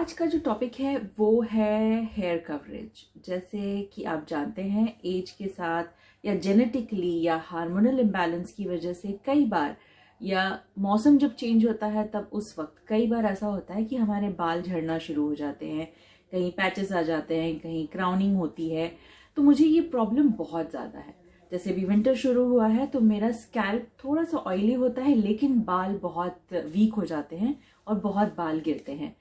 आज का जो टॉपिक है वो है हेयर कवरेज। जैसे कि आप जानते हैं एज के साथ या जेनेटिकली या हार्मोनल इम्बैलेंस की वजह से कई बार या मौसम जब चेंज होता है तब उस वक्त कई बार ऐसा होता है कि हमारे बाल झड़ना शुरू हो जाते हैं, कहीं पैचेस आ जाते हैं, कहीं क्राउनिंग होती है। तो मुझे ये प्रॉब्लम बहुत ज़्यादा है। जैसे भी विंटर शुरू हुआ है तो मेरा स्कैल्प थोड़ा सा ऑयली होता है लेकिन बाल बहुत वीक हो जाते हैं और बहुत बाल गिरते हैं।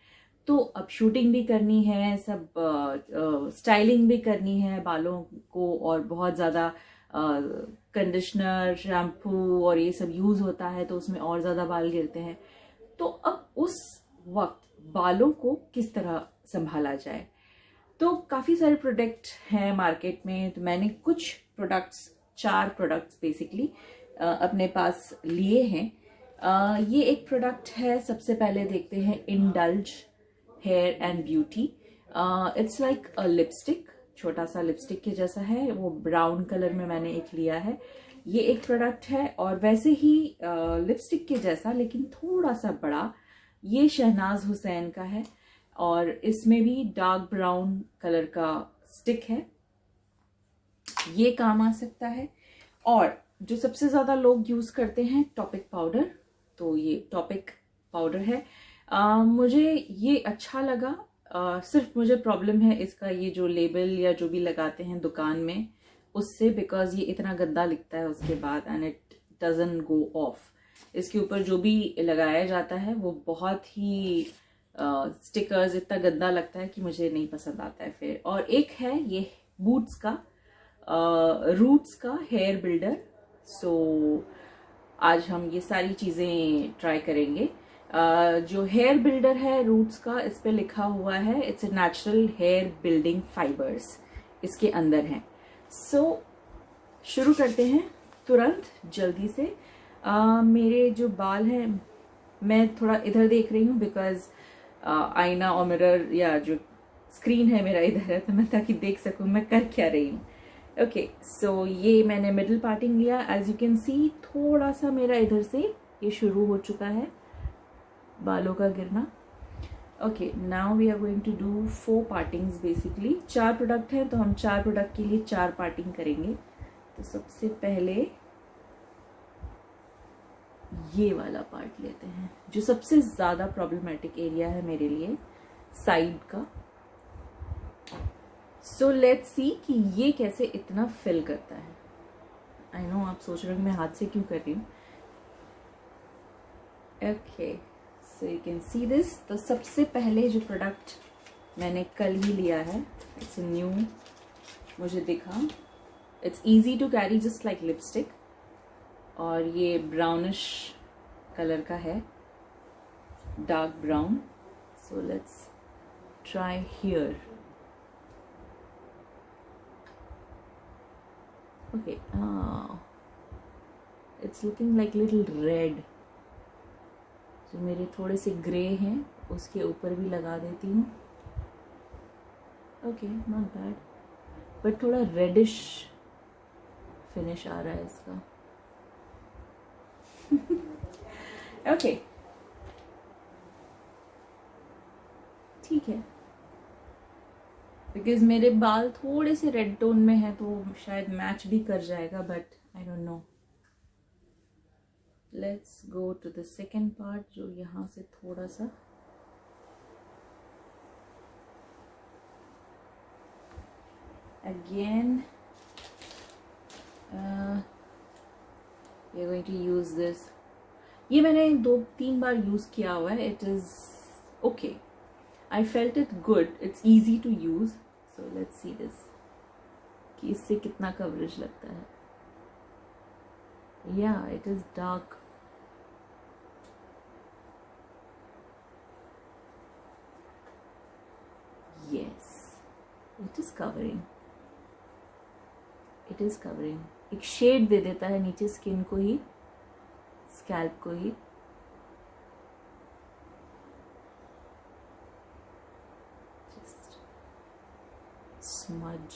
तो अब शूटिंग भी करनी है, सब स्टाइलिंग भी करनी है बालों को, और बहुत ज़्यादा कंडीशनर, शैम्पू और ये सब यूज़ होता है तो उसमें और ज़्यादा बाल गिरते हैं। तो अब उस वक्त बालों को किस तरह संभाला जाए? तो काफ़ी सारे प्रोडक्ट हैं मार्केट में। तो मैंने कुछ प्रोडक्ट्स, 4 प्रोडक्ट्स बेसिकली अपने पास लिए हैं। ये एक प्रोडक्ट है, सबसे पहले देखते हैं, Indulge hair and beauty. It's like a lipstick, छोटा सा लिपस्टिक के जैसा है, वो ब्राउन कलर में मैंने एक लिया है। ये एक प्रोडक्ट है और वैसे ही लिपस्टिक के जैसा लेकिन थोड़ा सा बड़ा, ये शहनाज हुसैन का है और इसमें भी डार्क ब्राउन कलर का स्टिक है, ये काम आ सकता है। और जो सबसे ज़्यादा लोग यूज़ करते हैं टॉपिक पाउडर, तो ये टॉपिक पाउडर है। मुझे ये अच्छा लगा। सिर्फ मुझे प्रॉब्लम है इसका, ये जो लेबल या जो भी लगाते हैं दुकान में उससे, बिकॉज ये इतना गंदा लिखता है उसके बाद and it doesn't go of. इसके ऊपर जो भी लगाया जाता है वो बहुत ही स्टिकर्स इतना गंदा लगता है कि मुझे नहीं पसंद आता है फिर। और एक है ये बूट्स का, रूट्स का हेयर बिल्डर। सो आज हम ये सारी चीज़ें ट्राई करेंगे। जो हेयर बिल्डर है रूट्स का, इस पे लिखा हुआ है it's a natural hair building fibres, इसके अंदर हैं। सो शुरू करते हैं तुरंत जल्दी से। मेरे जो बाल हैं, मैं थोड़ा इधर देख रही हूँ बिकॉज आईना और मिरर या जो स्क्रीन है मेरा इधर है, तो मैं ताकि देख सकूँ मैं कर क्या रही हूँ। ओके, सो ये मैंने मिडल पार्टिंग लिया। एज यू कैन सी थोड़ा सा मेरा इधर से ये शुरू हो चुका है बालों का गिरना। Okay, now we are going to do 4 partings basically. 4 product हैं तो हम 4 प्रोडक्ट के लिए 4 पार्टिंग करेंगे। तो सबसे पहले ये वाला पार्ट लेते हैं जो सबसे ज़्यादा प्रॉब्लमेटिक एरिया है मेरे लिए, साइड का। सो लेट्स सी कि ये कैसे इतना फिल करता है। आई नो आप सोच रहे हो मैं हाथ से क्यों कर रही हूँ। Okay, so you can see this. तो सबसे पहले जो प्रोडक्ट मैंने कल ही लिया है, इट्स न्यू, मुझे दिखा, it's easy to carry just like lipstick, और ये ब्राउनिश कलर का है, dark brown. So let's try here. Okay, it's looking like little red. जो मेरे थोड़े से ग्रे हैं उसके ऊपर भी लगा देती हूँ। ओके, नॉट बैड, बट थोड़ा रेडिश फिनिश आ रहा है इसका। ओके, ठीक है, बिकॉज मेरे बाल थोड़े से रेड टोन में है तो शायद मैच भी कर जाएगा, but I don't know. Let's go to the second part, जो यहाँ से थोड़ा सा again we are going to use this. ये मैंने 2-3 बार यूज किया हुआ है। It is okay, I felt it good. It's easy to use. So let's see this कि इससे कितना कवरेज लगता है। Yeah, it is dark. Yes, it is covering. It is covering. एक शेड दे देता है नीचे स्किन को ही, स्कैल्प को ही। Smudge.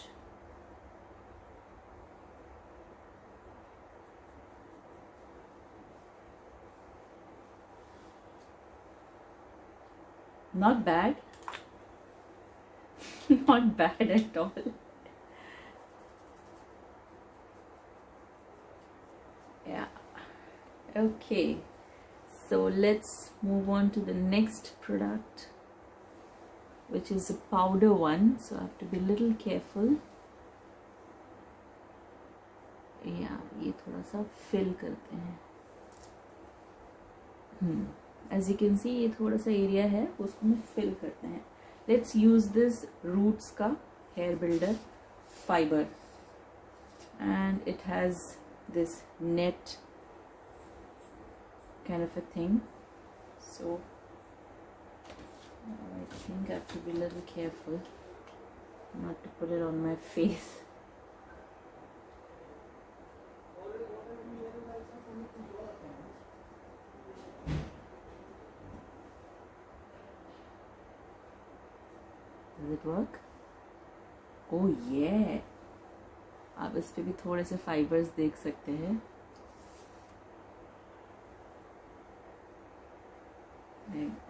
Not bad. Not bad at all. Yeah. Okay. So let's move on to the next product, which is a powder one. So I have to be a little careful. Yeah, ये थोड़ा सा fill करते हैं. As you can see, ये थोड़ा सा area है, उसको मैं fill करते हैं. Let's use this Roots का hair builder fiber, and it has this net kind of a thing. So I think I have to be a little careful not to put it on my face. Does it work? Oh yeah! आप इस पे भी थोड़े से fibres देख सकते हैं.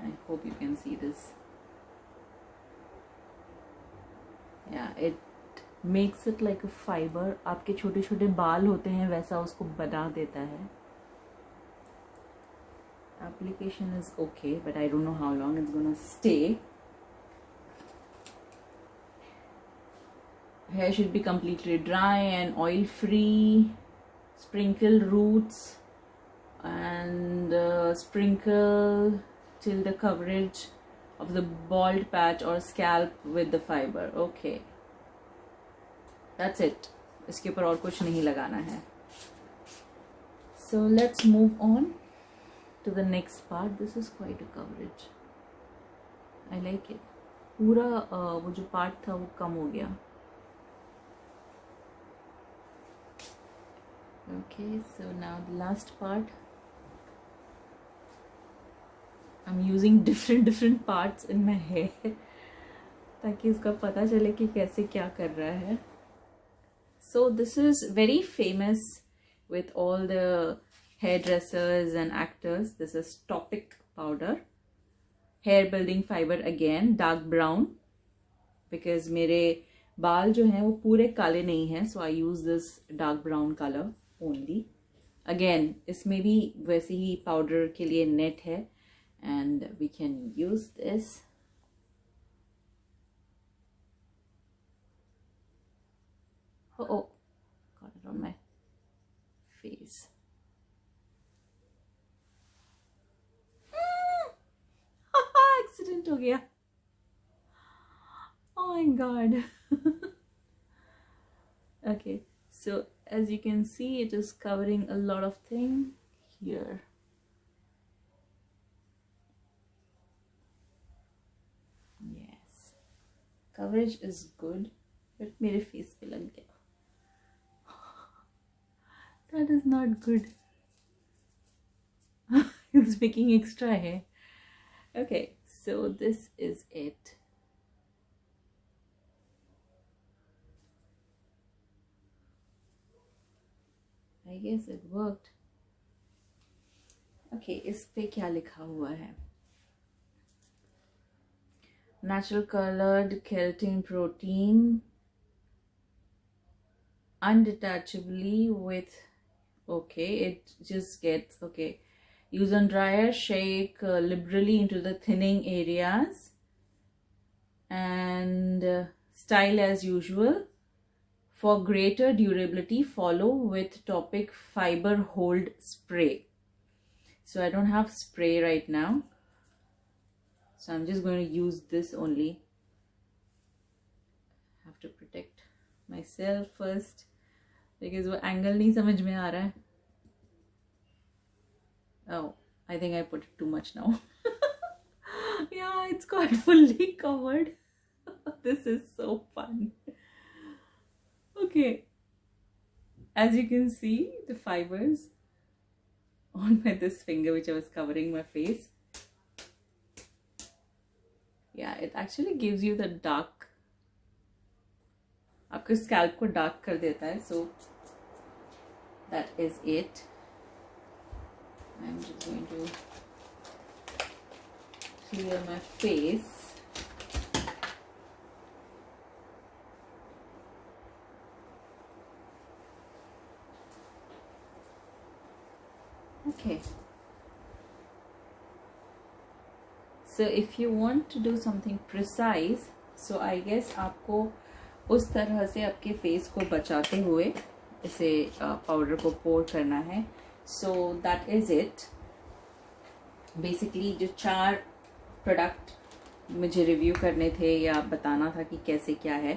I hope you can see this. Yeah, it makes it like a fiber. आपके छोटे छोटे बाल होते हैं वैसा उसको बना देता है. Application is okay, but I don't know how long it's gonna stay. Hair should be completely dry and oil free. Sprinkle Roots and sprinkle till the coverage of the bald patch or scalp with the fiber. Okay, that's it. इसके ऊपर और कुछ नहीं लगाना है. So let's move on to the next part. This is quite a coverage. I like it. पूरा वो जो part था वो कम हो गया. Okay, so now the last part. I'm using different parts in my hair ताकि उसका पता चले कि कैसे क्या कर रहा है. So this is very famous with all the hairdressers and actors. This is Topic powder, hair building fiber, again dark brown, because मेरे बाल जो हैं वो पूरे काले नहीं हैं, so I use this dark brown color only. Again इसमें भी वैसे ही पाउडर के लिए नेट है, and we can use this. Oh, got it on my face. Accident हो गया. Oh my god. Okay, so as you can see, it is covering a lot of things here. Yes, coverage is good, but मेरे face पे लग गया. That is not good. It's making extra hair. Okay, so this is it. I guess it worked. Okay, इस पे क्या लिखा हुआ है? Natural colored keratin protein, undetachably with, okay, it just gets, okay, use on dryer, shake liberally into the thinning areas, and style as usual. For greater durability, follow with Topic fiber hold spray. So I don't have spray right now, so I'm just going to use this only. I have to protect myself first because वो angle नहीं समझ में आ रहा है. Oh, I think I put it too much now. Yeah, it's got fully covered. This is so fun. Okay, as you can see, the fibers on this finger which I was covering my face. Yeah, it actually gives you the dark, आपके scalp को dark कर देता है. So that is it. I'm just going to clear my face. So if you want to do something precise, so I guess आपको उस तरह से आपके फेस को बचाते हुए इसे पाउडर को पोर करना है. So that is it. Basically जो 4 प्रोडक्ट मुझे रिव्यू करने थे या बताना था कि कैसे क्या है.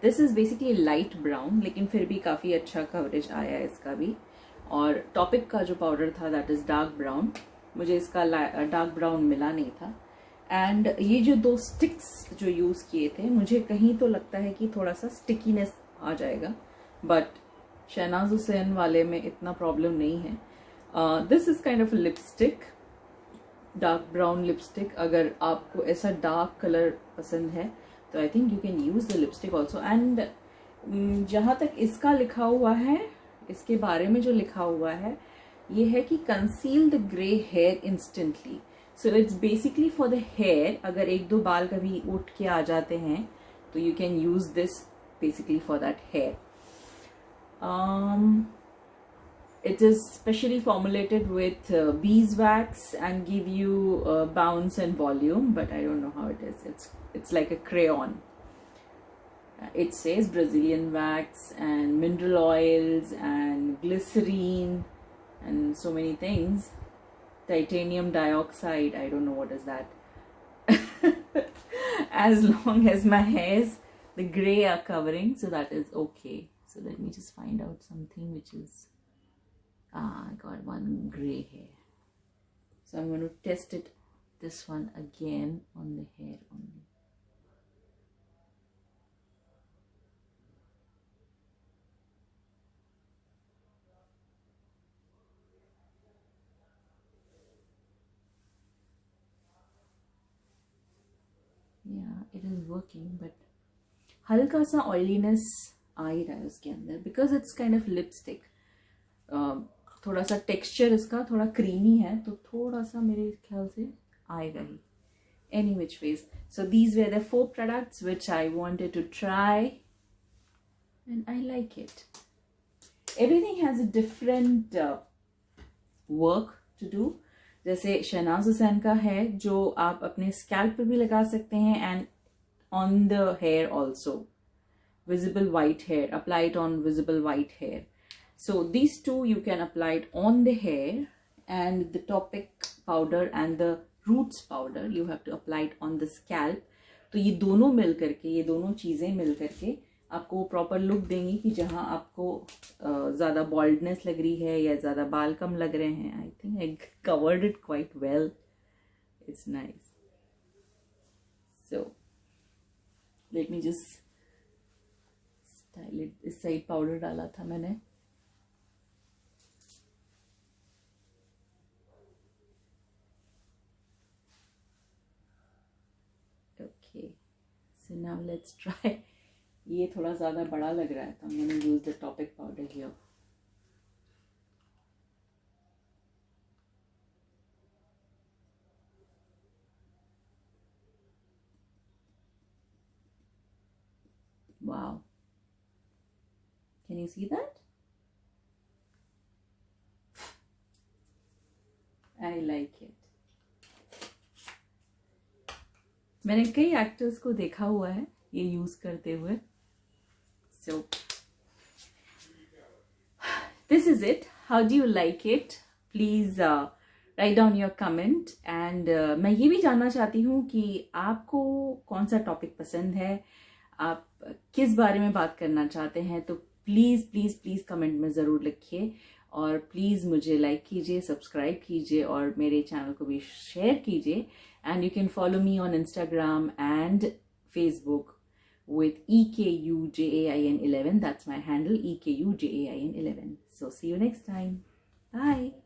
This is basically light brown, लेकिन फिर भी काफ़ी अच्छा कवरेज आया है इसका भी. और टॉपिक का जो पाउडर था दैट इज़ डार्क ब्राउन. मुझे इसका डार्क ब्राउन मिला नहीं था. एंड ये जो 2 स्टिक्स जो यूज़ किए थे, मुझे कहीं तो लगता है कि थोड़ा सा स्टिकीनेस आ जाएगा, बट शहनाज हुसैन वाले में इतना प्रॉब्लम नहीं है. This is kind of lipstick, dark brown lipstick. अगर आपको ऐसा डार्क कलर पसंद है तो I think you can use the lipstick also. And जहाँ तक इसका लिखा हुआ है, इसके बारे में जो लिखा हुआ है, ये है कि conceal the grey hair instantly. So it's basically for the hair. अगर 1-2 बाल कभी उठ के आ जाते हैं तो you can use this basically for that hair. It is specially formulated with beeswax and give you bounce and volume, but I don't know how it is. It's like a crayon. It says Brazilian wax and mineral oils and glycerine and so many things. Titanium dioxide, I don't know what is that. As long as my hairs, the gray are covering, so that is okay. So let me just find out something which is... I got one gray hair. So I'm going to test it, this one again on the hair only. Yeah, it is working, but हल्का सा oiliness आ ही रहा है उसके अंदर, because it's kind of lipstick. थोड़ा सा texture इसका थोड़ा क्रीमी है, तो थोड़ा सा मेरे ख्याल से आएगा ही. Any which ways. So these were the 4 products which I wanted to try, and I like it. Everything has a different work to do. जैसे शहनाज हुसैन का है जो आप अपने स्कैल्प पे भी लगा सकते हैं, and on the hair also. Visible white hair. Apply it on visible white hair. So these 2 you can apply it on the hair, and the topic powder and the roots powder you have to apply it on the scalp. तो ये दोनों मिल करके, ये दोनों चीज़ें मिल करके आपको proper look देंगी कि जहाँ आपको ज़्यादा बॉल्डनेस लग रही है या ज़्यादा बाल कम लग रहे हैं. I think I covered it quite well. It's nice. So let me just style it. इस साइड पाउडर डाला था मैंने. So now let's try. ये थोड़ा ज़्यादा बड़ा लग रहा है, तो I'm going to use the topic powder here. Wow. Can you see that? I like it. मैंने कई एक्टर्स को देखा हुआ है ये यूज करते हुए. So this is it. How do you like it? Please write down your comment. And मैं ये भी जानना चाहती हूँ कि आपको कौन सा टॉपिक पसंद है, आप किस बारे में बात करना चाहते हैं. तो प्लीज प्लीज प्लीज कमेंट में ज़रूर लिखिए, और प्लीज़ मुझे लाइक कीजिए, सब्सक्राइब कीजिए, और मेरे चैनल को भी शेयर कीजिए. And you can follow me on Instagram and Facebook with EKUJAIN11. That's my handle, EKUJAIN11. So see you next time. Bye.